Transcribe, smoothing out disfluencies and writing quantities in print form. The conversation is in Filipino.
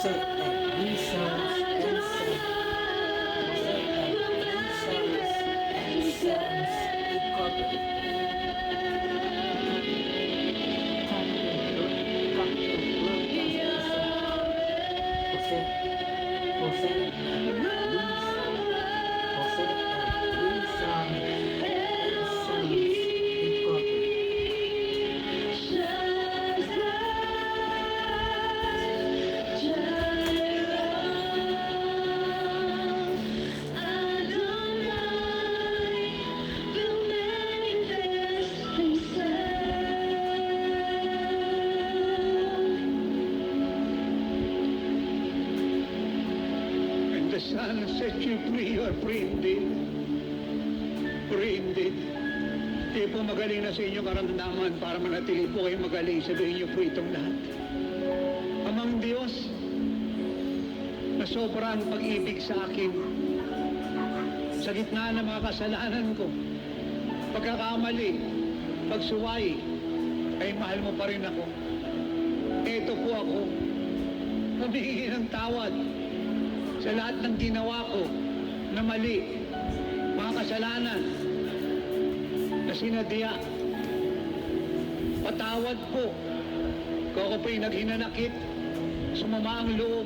Jose Edmisons The Son set you free, you are free indeed. Free indeed. Hindi po magaling na sa inyong karamdaman para manatili po kayo magaling. Sabihin niyo po itong lahat. Amang Diyos, na sobrang pag-ibig sa akin, sa gitna ng mga kasalanan ko, pagkakamali, pagsuway, ay mahal mo pa rin ako. Ito po ako, humihingi ng tawad sa lahat ng ginawa ko na mali, mga kasalanan na sinadya. Patawad po kung ako po'y naghinanakit, sumama ang loob,